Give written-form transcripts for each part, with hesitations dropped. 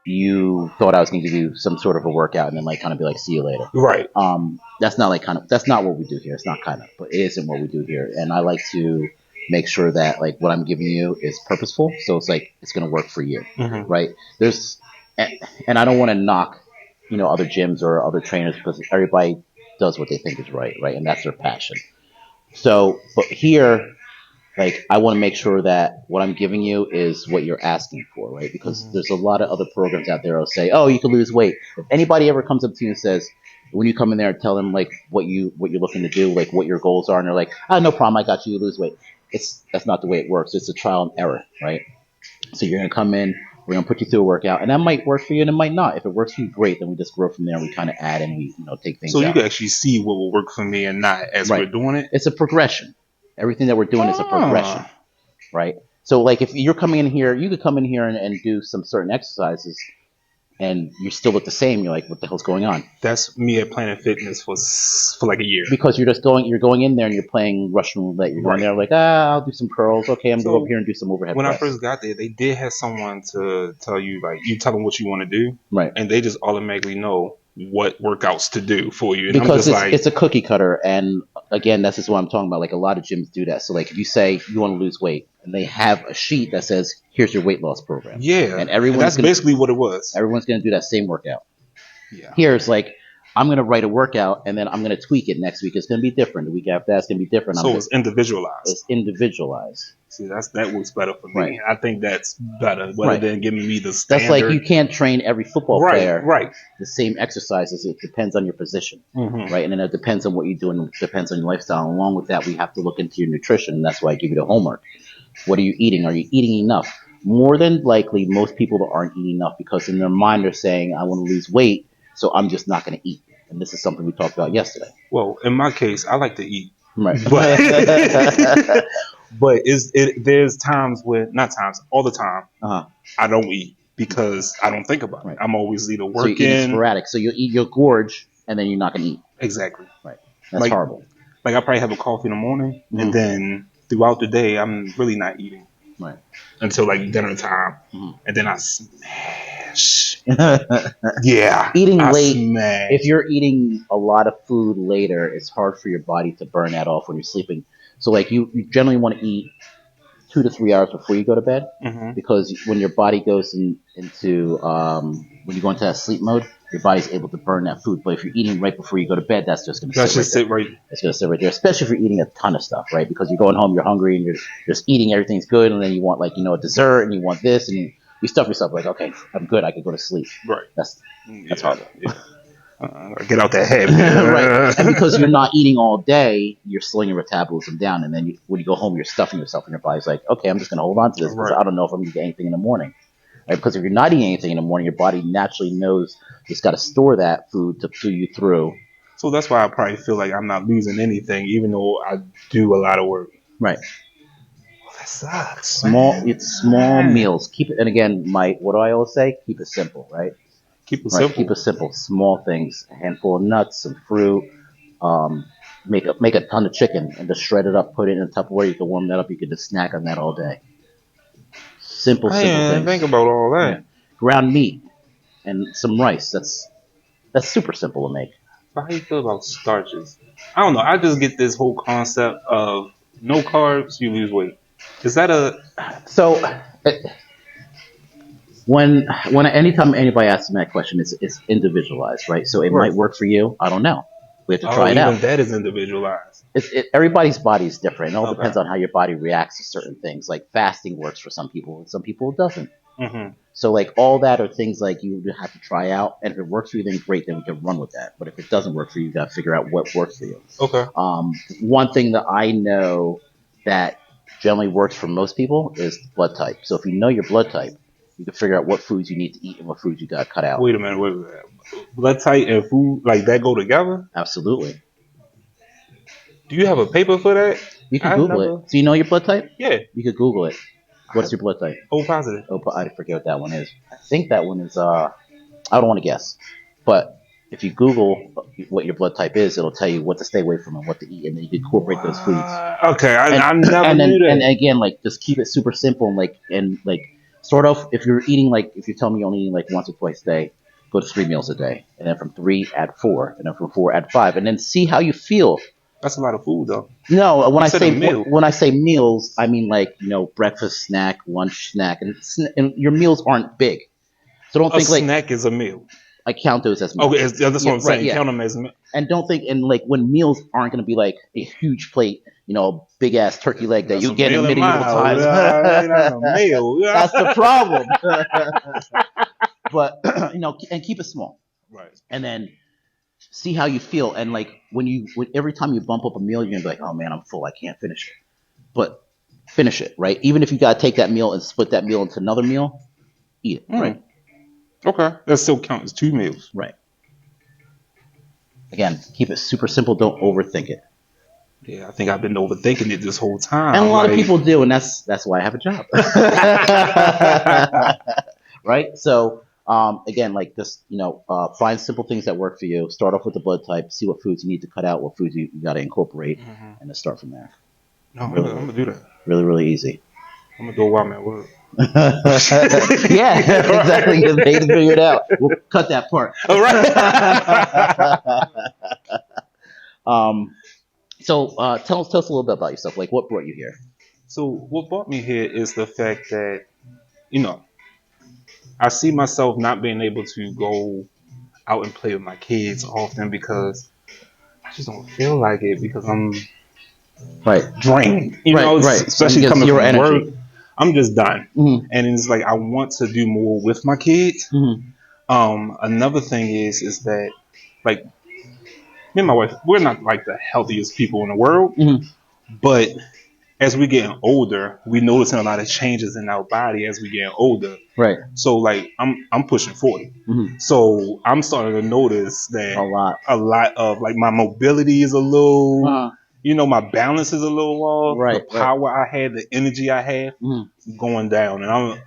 you thought I was going to do some sort of a workout and then like kind of be like, see you later. Right. That's not like that's not what we do here. It's not kind of, but it isn't what we do here. And I like to make sure that like what I'm giving you is purposeful. So it's like, it's going to work for you. Mm-hmm. Right. And I don't want to knock, other gyms or other trainers because everybody does what they think is right. Right. And that's their passion. So, but here, like, I want to make sure that what I'm giving you is what you're asking for, right? Because there's a lot of other programs out there that'll say, "Oh, you can lose weight." If anybody ever comes up to you and says, when you come in there and tell them like what you're looking to do, like what your goals are, and they're like, "Oh, no problem, I got you. You lose weight." That's not the way it works. It's a trial and error, right? So you're gonna come in, we're gonna put you through a workout, and that might work for you, and it might not. If it works for you, great. Then we just grow from there. And we kind of add and we take things. So you out. can actually see what will work for me and not as we're doing it. It's a progression. Everything that we're doing is a progression. Right. So like if you're coming in here, you could come in here and do some certain exercises and you still look the same. You're like, what the hell's going on? That's me at Planet Fitness for like a year. Because you're going in there and you're playing Russian roulette. You're going there like, I'll do some curls. Okay, I'm going to go up here and do some overhead When press. I first got there, they did have someone to tell you, like, you tell them what you want to do. Right. And they just automatically know what workouts to do for you. And because it's a cookie cutter. And again, that's just what I'm talking about. Like a lot of gyms do that. So like if you say you want to lose weight and they have a sheet that says, here's your weight loss program. Yeah. And that's basically what it was. Everyone's going to do that same workout. Yeah. Here's like, I'm going to write a workout and then I'm going to tweak it next week. It's going to be different. The week after that's going to be different. So it's individualized. It's individualized. See, that works better for me. Right. I think that's better rather than giving me the standard. That's like you can't train every football player right. the same exercises. It depends on your position, mm-hmm. right? And then it depends on what you're doing. It depends on your lifestyle. And along with that, we have to look into your nutrition. And that's why I give you the homework. What are you eating? Are you eating enough? More than likely, most people aren't eating enough because in their mind they're saying, I want to lose weight, so I'm just not going to eat. And this is something we talked about yesterday. Well, in my case, I like to eat. Right. But there's times all the time, I don't eat because I don't think about it. Right. I'm always either working. So you eat sporadic. So you'll gorge, and then you're not going to eat. Exactly. Right. That's horrible. Like I probably have a coffee in the morning, mm-hmm. and then throughout the day, I'm really not eating. Right. Until like dinner time, mm-hmm. and then I smash. Yeah. Eating late. Smash. If you're eating a lot of food later, it's hard for your body to burn that off when you're sleeping. So like you generally want to eat 2 to 3 hours before you go to bed, mm-hmm. because when your body goes into when you go into that sleep mode, your body's able to burn that food. But if you're eating right before you go to bed, that's just going to sit right there. It's going to sit right there, especially if you're eating a ton of stuff, right? Because you're going home, you're hungry, and you're just eating, everything's good, and then you want a dessert, and you want this, and you stuff yourself like, okay, I'm good, I can go to sleep. Right. That's horrible. Yeah. Get out that head. Right. And because you're not eating all day, you're slowing your metabolism down, and then when you go home, you're stuffing yourself, and your body's like, okay, I'm just going to hold on to this because I don't know if I'm going to get anything in the morning. Right? Because if you're not eating anything in the morning, your body naturally knows it's got to store that food to pull you through. So that's why I probably feel like I'm not losing anything, even though I do a lot of work. Right. Well, that sucks. It's small meals. Keep it, and again, what do I always say? Keep it simple, right? Keep it simple. Keep it simple. Small things. A handful of nuts, some fruit. Make a ton of chicken and just shred it up. Put it in a Tupperware. You can warm that up. You can just snack on that all day. Simple I things. didn't think about all that. Yeah. Ground meat and some rice. That's super simple to make. But how do you feel about starches? I don't know. I just get this whole concept of no carbs, you lose weight. Is that anytime anybody asks me that question, it's individualized, right? So it might work for you. I don't know. We have to try it out. Even that is individualized. Everybody's body is different. It all depends on how your body reacts to certain things. Like fasting works for some people, and some people it doesn't. Mm-hmm. So like all that are things like you have to try out, and if it works for you, then great, then we can run with that. But if it doesn't work for you, you got to figure out what works for you. Okay. One thing that I know that generally works for most people is blood type. So if you know your blood type, you can figure out what foods you need to eat and what foods you got to cut out. Wait a minute. Blood type and food, like that go together? Absolutely. Do you have a paper for that? You can Google it. So you know your blood type? Yeah. You could Google it. What's your blood type? O positive. I forget what that one is. I think that one is, I don't want to guess. But if you Google what your blood type is, it'll tell you what to stay away from and what to eat, and then you can incorporate those foods. Okay, I never knew that. And again, like, just keep it super simple and Start off if you're eating if you tell me you're only eating like once or twice a day, go to 3 meals a day, and then from three add four, and then from four add five, and then see how you feel. That's a lot of food, though. No, when You I said a say meal. when I say meals, I mean breakfast snack, lunch snack, and your meals aren't big. So don't A think like snack is a meal. I count those as meals. Okay, that's what I'm saying. Yeah. Count them as a meal. And don't think and like when meals aren't going to be like a huge plate, a big ass turkey leg that That's you a get in meal in medieval my times. house. That's a meal. That's the problem. But and keep it small, Right. and then see how you feel. And like every time you bump up a meal, you're gonna be like, oh man, I'm full, I can't finish it. But finish it, right? Even if you gotta take that meal and split that meal into another meal, eat it, right? Okay, that still counts as 2 meals. Right. Again, keep it super simple. Don't overthink it. Yeah, I think I've been overthinking it this whole time. And a lot of people do, and that's why I have a job. Right? So again, like this, find simple things that work for you. Start off with the blood type, see what foods you need to cut out, what foods you got to incorporate, and then start from there. No, I'm gonna do that. Really, really easy. I'm gonna do it while I'm at work. Yeah, exactly. They figured it out. We'll cut that part. All right. So tell us a little bit about yourself. Like, what brought you here? So what brought me here is the fact that, I see myself not being able to go out and play with my kids often because I just don't feel like it because I'm drained. Especially Because coming your from energy. work. I'm just done. Mm-hmm. And it's like I want to do more with my kids. Mm-hmm. Another thing is that like me and my wife, we're not like the healthiest people in the world, but as we getting older, we noticing a lot of changes in our body as we getting older. Right. So like I'm pushing 40, Mm-hmm. so I'm starting to notice that A lot. of like my mobility is a little. My balance is a little off. Right, The power I had, the energy I had, going down, and I'm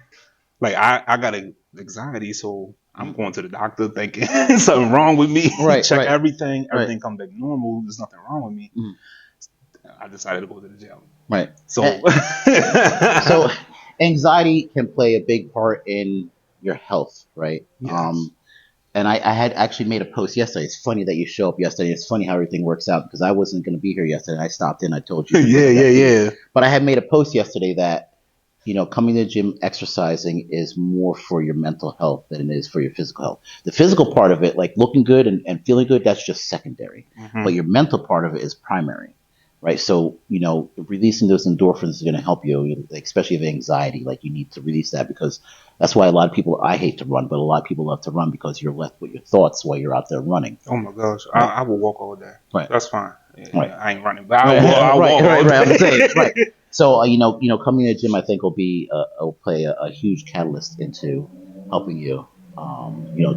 like, I got anxiety, so I'm going to the doctor thinking something wrong with me. Right, Check right. everything come back normal. There's nothing wrong with me. I decided to go to the gym. Right. So, So anxiety can play a big part in your health, right? Yes. And I had actually made a post yesterday. It's funny that you show up yesterday. It's funny how everything works out because I wasn't going to be here yesterday. I stopped in. I told you. yeah. But I had made a post yesterday that, coming to the gym, exercising is more for your mental health than it is for your physical health. The physical part of it, like looking good and feeling good, that's just secondary. But your mental part of it is primary, right? So, releasing those endorphins is going to help you, especially if anxiety. Like you need to release that because that's why a lot of people, I hate to run, but a lot of people love to run because you're left with your thoughts while you're out there running. Oh my gosh, Right. I will walk all day. Right. That's fine. Right. I ain't running, but I'll walk all day. I'm saying, right. So, coming to the gym, I think will play a huge catalyst into helping you,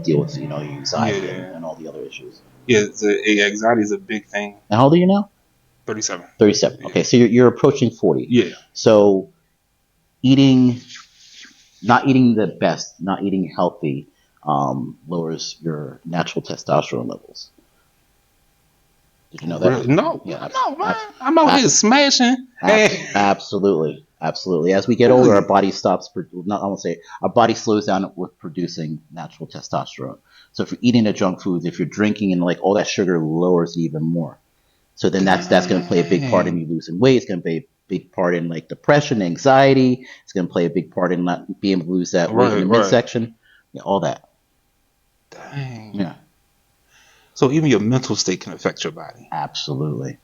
deal with, your anxiety and all the other issues. Yeah, anxiety is a big thing. And how old are you now? 37. 37. Yeah. Okay, so you're approaching 40. Yeah. So, not eating the best, not eating healthy, lowers your natural testosterone levels. Did you know that? Really? No. Yeah, No, man. I'm out here smashing. Absolutely. As we get older, our body our body slows down with producing natural testosterone. So if you're eating the junk foods, if you're drinking and like all that sugar lowers it even more. So then that's going to play a big part in you losing weight. It's going to play a big part in like depression, anxiety. It's going to play a big part in not being able to lose that weight in the midsection. Yeah, all that. Dang. Yeah. So even your mental state can affect your body. Absolutely.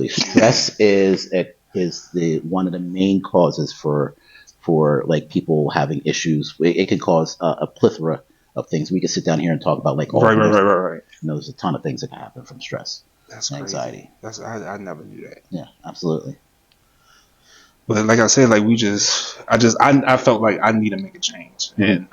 Stress is the one of the main causes for like people having issues. It can cause a plethora of things. We could sit down here and talk about like all Right. There's a ton of things that can happen from stress. That's and crazy. anxiety. I never knew that. Yeah, absolutely. But like I said, like I felt like I need to make a change, and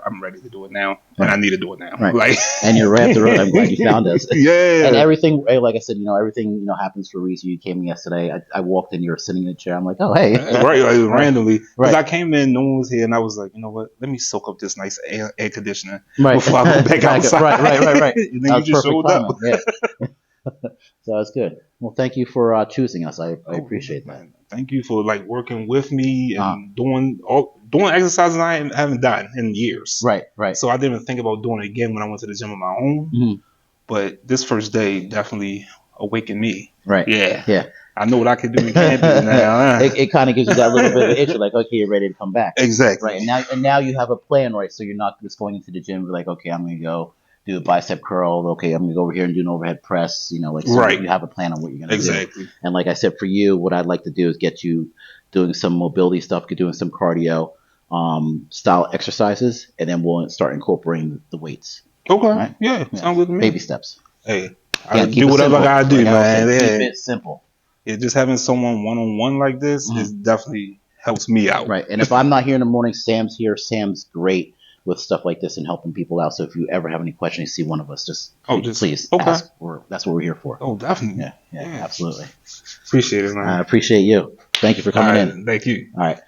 I'm ready to do it now, and I need to do it now. Right. Like, And you're right up the road. I'm glad you found us. yeah. And everything, like I said, everything happens for a reason. You came in yesterday. I walked in. You were sitting in a chair. I'm like, oh hey. Right, randomly. Because Right. I came in, no one was here, and I was like, you know what? Let me soak up this nice air conditioner Right. before I go back outside. Right. And then That you was just perfect showed up. timing. Yeah. So that's good. Well, thank you for choosing us. I appreciate that. Man, thank you for like working with me and doing doing exercises haven't done in years. Right. So I didn't even think about doing it again when I went to the gym on my own. Mhm. But this first day definitely awakened me. Right. Yeah. I know what I can do and can't do now. It kind of gives you that little bit of an itch. You're like, okay, you're ready to come back. Exactly. Right. And now you have a plan, right? So you're not just going into the gym like, okay, I'm going to go do a bicep curl. Okay, I'm going to go over here and do an overhead press. You know, like, so Right. you have a plan on what you're going to do. Exactly. And like I said, for you, what I'd like to do is get you doing some mobility stuff, get doing some cardio style exercises, and then we'll start incorporating the weights. Okay. Right? Yeah. Sounds good to me. Baby steps. Hey, Yeah, I keep do it whatever simple. I gotta do, Like man. said, Yeah. keep it simple. Yeah, just having someone one-on-one like this is definitely helps me out. Right. And if I'm not here in the morning, Sam's here. Sam's great with stuff like this and helping people out. So if you ever have any questions, you see one of us, just please ask. That's what we're here for. Oh, definitely. Yeah, absolutely. Appreciate it, man. I appreciate you. Thank you for coming in. Thank you. All right.